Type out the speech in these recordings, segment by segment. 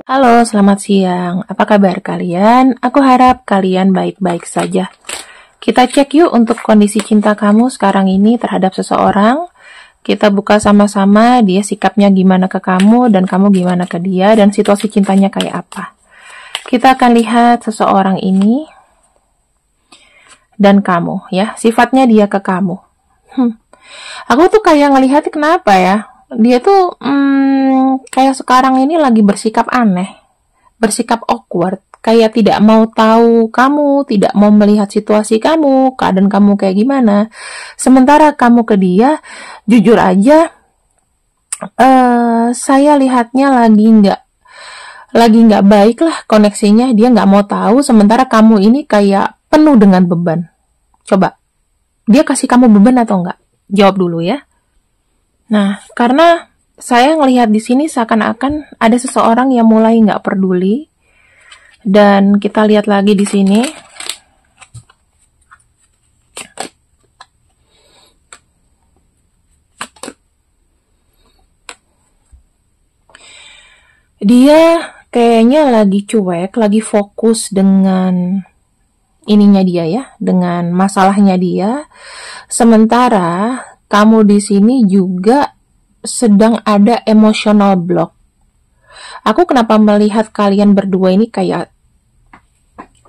Halo, selamat siang. Apa kabar kalian? Aku harap kalian baik-baik saja. Kita cek yuk untuk kondisi cinta kamu sekarang ini terhadap seseorang. Kita buka sama-sama dia sikapnya gimana ke kamu dan kamu gimana ke dia dan situasi cintanya kayak apa. Kita akan lihat seseorang ini dan kamu ya, sifatnya dia ke kamu. Aku tuh kayak ngelihat kenapa ya? Dia tuh kayak sekarang ini lagi bersikap aneh, bersikap awkward, kayak tidak mau tahu kamu, tidak mau melihat situasi kamu, keadaan kamu kayak gimana. Sementara kamu ke dia, jujur aja, saya lihatnya lagi nggak baik lah koneksinya. Dia nggak mau tahu, sementara kamu ini kayak penuh dengan beban. Coba, dia kasih kamu beban atau enggak? Jawab dulu ya. Nah, karena saya ngelihat di sini seakan-akan ada seseorang yang mulai nggak peduli. Dan kita lihat lagi di sini. Dia kayaknya lagi cuek, lagi fokus dengan ininya dia ya, dengan masalahnya dia. Sementara kamu di sini juga sedang ada emotional block. Aku kenapa melihat kalian berdua ini kayak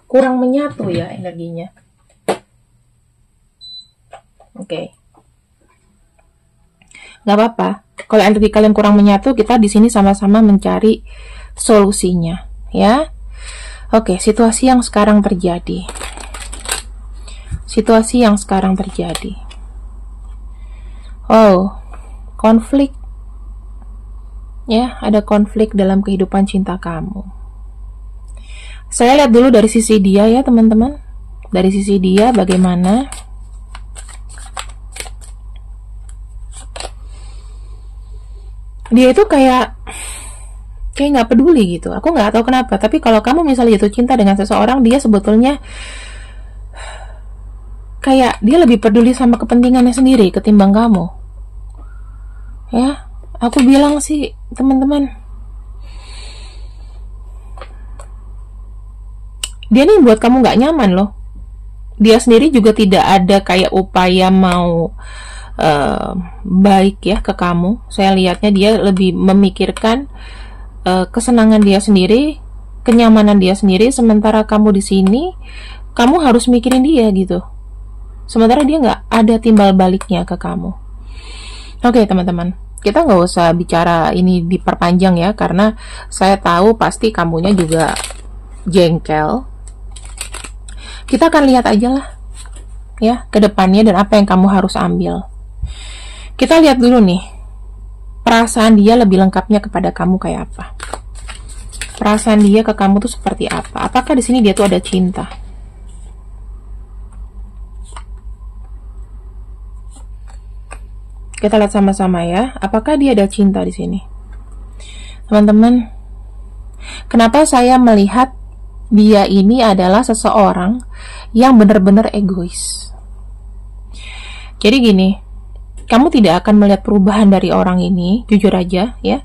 kurang menyatu ya energinya. Oke. Gak apa-apa. Kalau energi kalian kurang menyatu, kita di sini sama-sama mencari solusinya, ya. Oke, situasi yang sekarang terjadi. Situasi yang sekarang terjadi. Oh, konflik. Ya, ada konflik dalam kehidupan cinta kamu. Saya lihat dulu dari sisi dia ya, teman-teman. Dari sisi dia bagaimana? Dia itu kayak nggak peduli gitu. Aku nggak tahu kenapa. Tapi kalau kamu misalnya jatuh cinta dengan seseorang, dia sebetulnya kayak dia lebih peduli sama kepentingannya sendiri ketimbang kamu. Ya, aku bilang sih teman-teman, dia nih buat kamu nggak nyaman loh. Dia sendiri juga tidak ada kayak upaya mau baik ya ke kamu. Saya lihatnya dia lebih memikirkan kesenangan dia sendiri, kenyamanan dia sendiri. Sementara kamu di sini, kamu harus mikirin dia gitu. Sementara dia nggak ada timbal baliknya ke kamu. Oke teman-teman, kita nggak usah bicara ini diperpanjang ya, karena saya tahu pasti kamunya juga jengkel. Kita akan lihat aja lah ya ke depannya dan apa yang kamu harus ambil. Kita lihat dulu nih, perasaan dia lebih lengkapnya kepada kamu kayak apa. Perasaan dia ke kamu tuh seperti apa? Apakah di sini dia tuh ada cinta? Kita lihat sama-sama ya, apakah dia ada cinta di sini? Teman-teman, kenapa saya melihat dia ini adalah seseorang yang benar-benar egois? Jadi gini, kamu tidak akan melihat perubahan dari orang ini, jujur aja ya.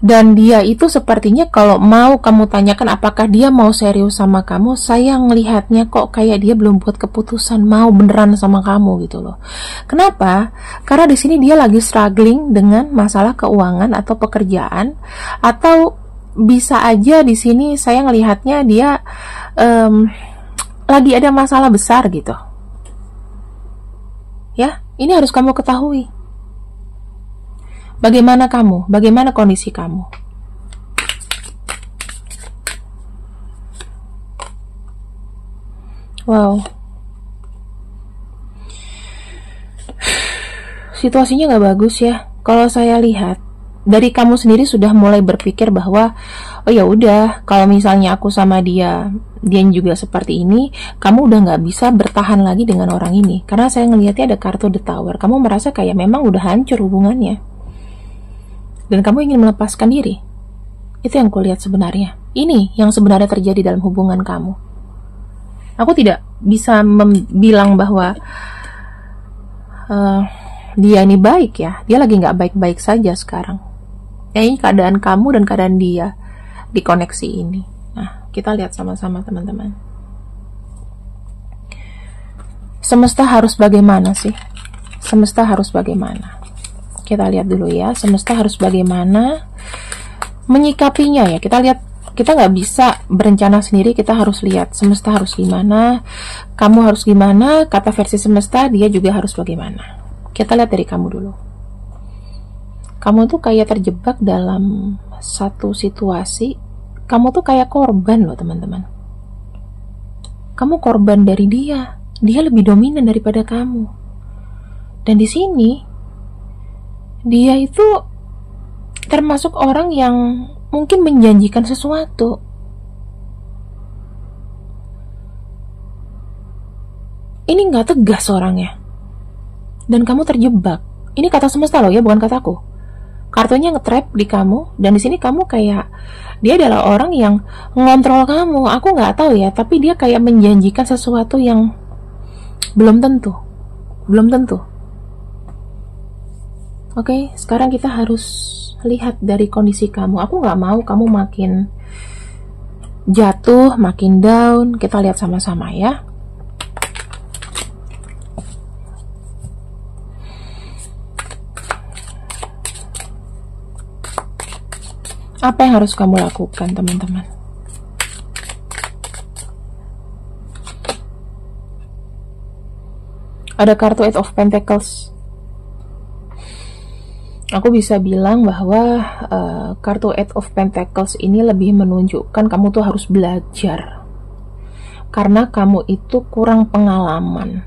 Dan dia itu sepertinya kalau mau kamu tanyakan apakah dia mau serius sama kamu, saya ngelihatnya kok kayak dia belum buat keputusan mau beneran sama kamu gitu loh. Kenapa? Karena di sini dia lagi struggling dengan masalah keuangan atau pekerjaan, atau bisa aja di sini saya ngelihatnya dia lagi ada masalah besar gitu. Ya, ini harus kamu ketahui. Bagaimana kamu? Bagaimana kondisi kamu? Wow. Situasinya nggak bagus ya. Kalau saya lihat, dari kamu sendiri sudah mulai berpikir bahwa oh ya udah, kalau misalnya aku sama dia juga seperti ini, kamu udah nggak bisa bertahan lagi dengan orang ini. Karena saya ngelihatnya ada kartu The Tower. Kamu merasa kayak memang udah hancur hubungannya. Dan kamu ingin melepaskan diri. Itu yang kulihat sebenarnya. Ini yang sebenarnya terjadi dalam hubungan kamu. Aku tidak bisa bilang bahwa dia ini baik ya, dia lagi nggak baik-baik saja sekarang. Ini keadaan kamu dan keadaan dia di koneksi ini. Nah, kita lihat sama-sama teman-teman. Semesta harus bagaimana sih? Semesta harus bagaimana? Kita lihat dulu ya, semesta harus bagaimana menyikapinya ya. Kita lihat, kita nggak bisa berencana sendiri, kita harus lihat semesta harus gimana, kamu harus gimana, kata versi semesta, dia juga harus bagaimana. Kita lihat dari kamu dulu. Kamu tuh kayak terjebak dalam satu situasi, kamu tuh kayak korban loh teman-teman. Kamu korban dari dia lebih dominan daripada kamu. Dan di sini dia itu termasuk orang yang mungkin menjanjikan sesuatu. Ini nggak tegas orangnya. Dan kamu terjebak. Ini kata semesta loh ya, bukan kataku. Kartunya nge-trap di kamu, dan di sini kamu kayak dia adalah orang yang ngontrol kamu. Aku nggak tahu ya, tapi dia kayak menjanjikan sesuatu yang belum tentu. Oke, sekarang kita harus lihat dari kondisi kamu. Aku nggak mau kamu makin jatuh, makin down. Kita lihat sama-sama ya. Apa yang harus kamu lakukan, teman-teman? Ada kartu Eight of Pentacles. Aku bisa bilang bahwa kartu Eight of Pentacles ini lebih menunjukkan kamu tuh harus belajar. Karena kamu itu kurang pengalaman.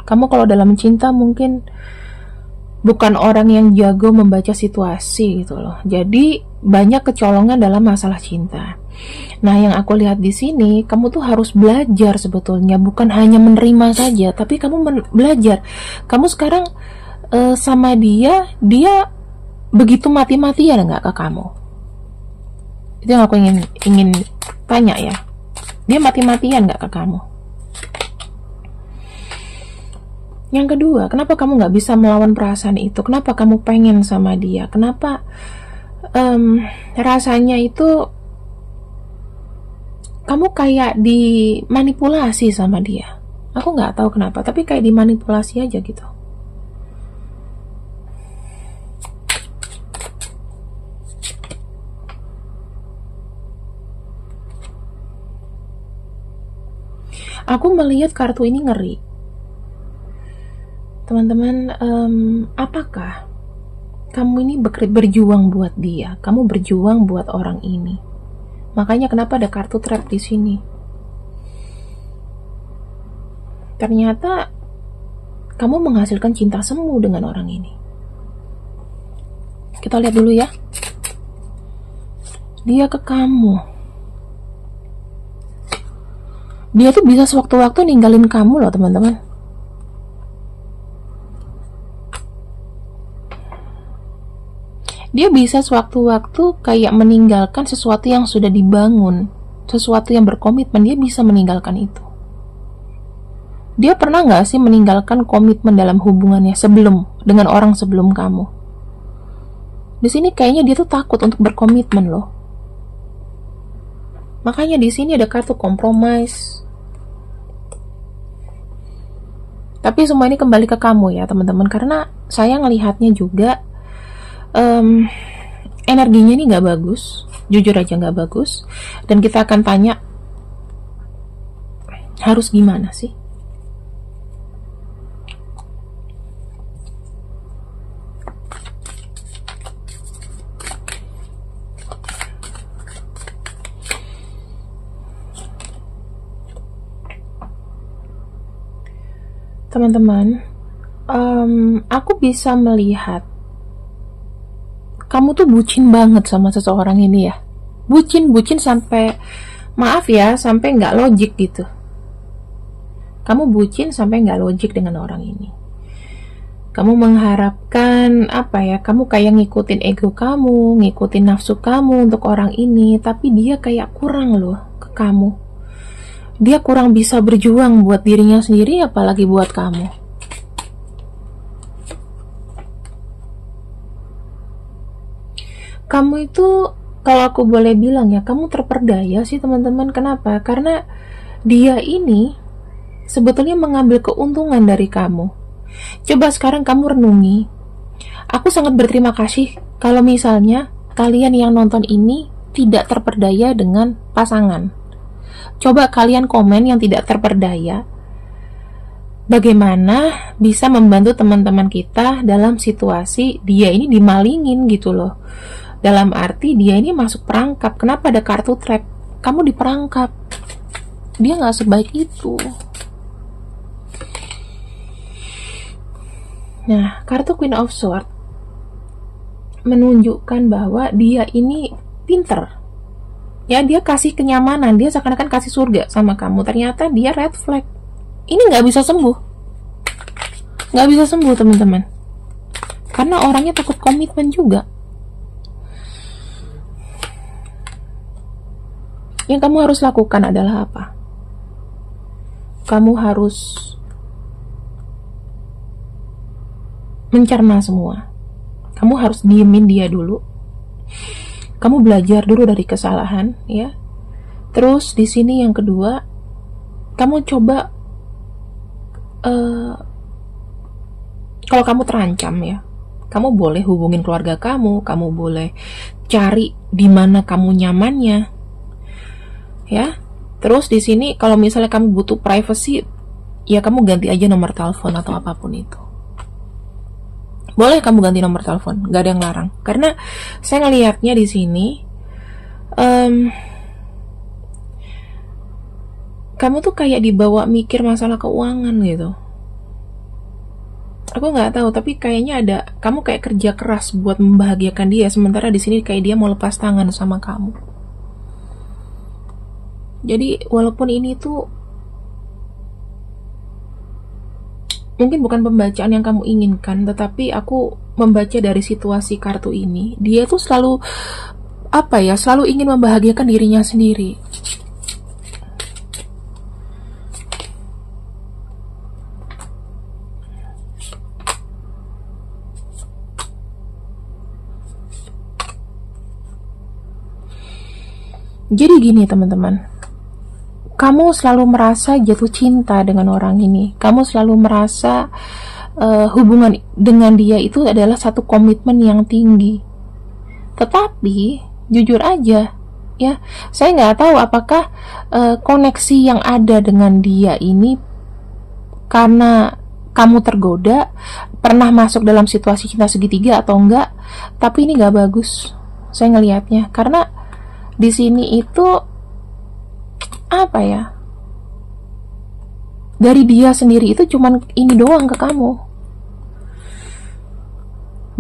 Kamu kalau dalam cinta mungkin bukan orang yang jago membaca situasi gitu loh. Jadi banyak kecolongan dalam masalah cinta. Nah, yang aku lihat di sini, kamu tuh harus belajar sebetulnya, bukan hanya menerima saja, tapi kamu belajar. Kamu sekarang sama dia begitu mati-matian nggak ke kamu? Itu yang aku ingin tanya ya. Dia mati-matian nggak ke kamu? Yang kedua, kenapa kamu nggak bisa melawan perasaan itu? Kenapa kamu pengen sama dia? Kenapa rasanya itu kamu kayak dimanipulasi sama dia? Aku nggak tahu kenapa, tapi kayak dimanipulasi aja gitu. Aku melihat kartu ini ngeri. Teman-teman, apakah kamu ini berjuang buat dia? Kamu berjuang buat orang ini. Makanya kenapa ada kartu trap di sini? Ternyata kamu menghasilkan cinta semu dengan orang ini. Kita lihat dulu ya. Dia ke kamu. Dia tuh bisa sewaktu-waktu ninggalin kamu loh teman-teman. Dia bisa sewaktu-waktu kayak meninggalkan sesuatu yang sudah dibangun, sesuatu yang berkomitmen, dia bisa meninggalkan itu. Dia pernah nggak sih meninggalkan komitmen dalam hubungannya dengan orang sebelum kamu? Di sini kayaknya dia tuh takut untuk berkomitmen loh. Makanya di sini ada kartu compromise. Tapi semua ini kembali ke kamu ya teman-teman, karena saya ngelihatnya juga energinya ini nggak bagus, jujur aja nggak bagus. Dan kita akan tanya, harus gimana sih? Teman-teman, aku bisa melihat kamu tuh bucin banget sama seseorang ini ya. Bucin sampai, maaf ya, sampai nggak logik gitu. Kamu bucin sampai nggak logik dengan orang ini. Kamu mengharapkan, kamu kayak ngikutin ego kamu, ngikutin nafsu kamu untuk orang ini. Tapi dia kayak kurang loh ke kamu. Dia kurang bisa berjuang buat dirinya sendiri, apalagi buat kamu. kamu itu, kalau aku boleh bilang ya, kamu terperdaya sih teman-teman. Kenapa? Karena dia ini sebetulnya mengambil keuntungan dari kamu. Coba sekarang kamu renungi. Aku sangat berterima kasih kalau misalnya kalian yang nonton ini tidak terperdaya dengan pasangan. Coba kalian komen yang tidak terperdaya. Bagaimana bisa membantu teman-teman kita dalam situasi dia ini dimalingin gitu loh. Dalam arti dia ini masuk perangkap. Kenapa ada kartu trap? Kamu diperangkap. Dia gak sebaik itu. Nah, kartu Queen of Swords menunjukkan bahwa dia ini pinter. Ya, dia kasih kenyamanan, dia seakan-akan kasih surga sama kamu. Ternyata dia red flag. Ini nggak bisa sembuh. Nggak bisa sembuh, teman-teman. Karena orangnya takut komitmen juga. Yang kamu harus lakukan adalah apa? Kamu harus mencerna semua. Kamu harus diemin dia dulu. Kamu belajar dulu dari kesalahan, ya. Terus di sini yang kedua, kamu coba kalau kamu terancam ya, kamu boleh hubungin keluarga kamu boleh cari di mana kamu nyamannya, ya. Terus di sini kalau misalnya kamu butuh privacy, ya kamu ganti aja nomor telepon atau apapun itu. Boleh kamu ganti nomor telepon, gak ada yang larang. Karena saya ngelihatnya di sini, kamu tuh kayak dibawa mikir masalah keuangan gitu. Aku nggak tahu, tapi kayaknya ada kamu kayak kerja keras buat membahagiakan dia, sementara di sini kayak dia mau lepas tangan sama kamu. Jadi walaupun ini tuh mungkin bukan pembacaan yang kamu inginkan, tetapi aku membaca dari situasi kartu ini, dia tuh selalu selalu ingin membahagiakan dirinya sendiri. Jadi gini teman-teman, kamu selalu merasa jatuh cinta dengan orang ini. Kamu selalu merasa hubungan dengan dia itu adalah satu komitmen yang tinggi. Tetapi jujur aja, ya, saya nggak tahu apakah koneksi yang ada dengan dia ini karena kamu tergoda, pernah masuk dalam situasi cinta segitiga atau enggak. Tapi ini nggak bagus, saya ngelihatnya, karena di sini itu dari dia sendiri itu cuman ini doang ke kamu.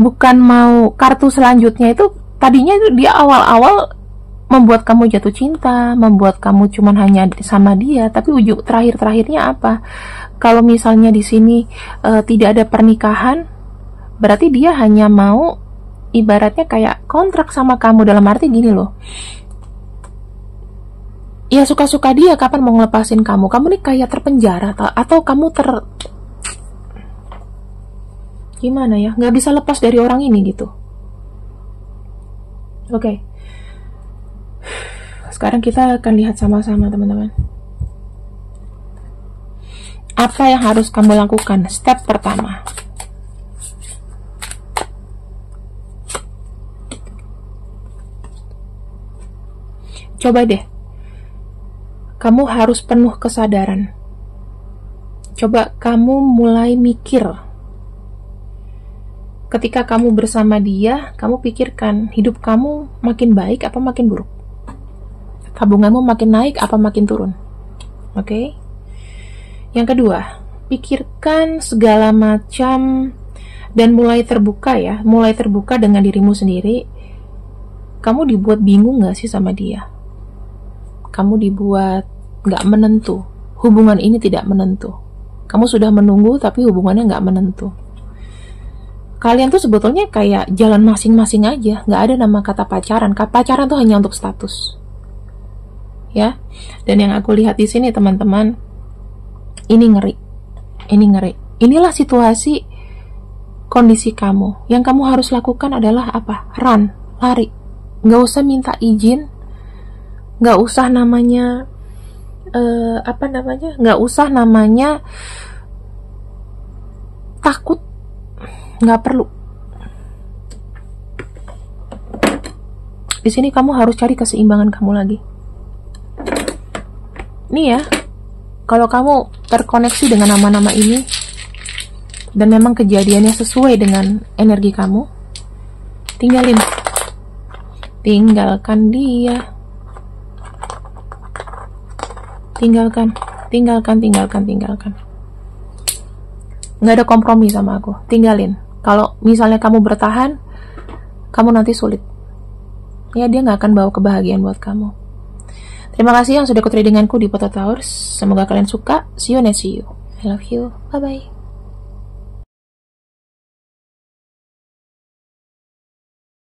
Bukan mau kartu selanjutnya itu, tadinya itu dia awal-awal membuat kamu jatuh cinta, membuat kamu cuman hanya sama dia, tapi ujung terakhirnya apa? Kalau misalnya di sini tidak ada pernikahan, berarti dia hanya mau ibaratnya kayak kontrak sama kamu, dalam arti gini loh. Ya suka-suka dia, kapan mau ngelepasin kamu? Kamu nih kayak terpenjara atau kamu gimana ya? Nggak bisa lepas dari orang ini gitu. Oke. Sekarang kita akan lihat sama-sama teman-teman. Apa yang harus kamu lakukan? Step pertama. Coba deh. Kamu harus penuh kesadaran. Coba kamu mulai mikir. Ketika kamu bersama dia, kamu pikirkan hidup kamu makin baik apa makin buruk? Tabunganmu makin naik apa makin turun? Oke? Yang kedua, pikirkan segala macam dan mulai terbuka ya. Mulai terbuka dengan dirimu sendiri. Kamu dibuat bingung gak sih sama dia? Kamu dibuat gak menentu. Hubungan ini tidak menentu. Kamu sudah menunggu tapi hubungannya gak menentu. Kalian tuh sebetulnya kayak jalan masing-masing aja. Gak ada nama kata pacaran. Pacaran tuh hanya untuk status. Ya. Dan yang aku lihat di sini teman-teman, ini ngeri. Ini ngeri. Inilah situasi kondisi kamu. Yang kamu harus lakukan adalah apa? Run, lari. nggak usah minta izin, nggak usah namanya nggak usah namanya takut, nggak perlu. Di sini kamu harus cari keseimbangan kamu lagi. Nih ya, kalau kamu terkoneksi dengan nama-nama ini dan memang kejadiannya sesuai dengan energi kamu, tinggalkan dia. Tinggalkan. Nggak ada kompromi sama aku. Tinggalin. Kalau misalnya kamu bertahan, kamu nanti sulit. Ya, dia nggak akan bawa kebahagiaan buat kamu. Terima kasih yang sudah ikut readinganku di Potato Towers. Semoga kalian suka. See you next video. I love you. Bye-bye.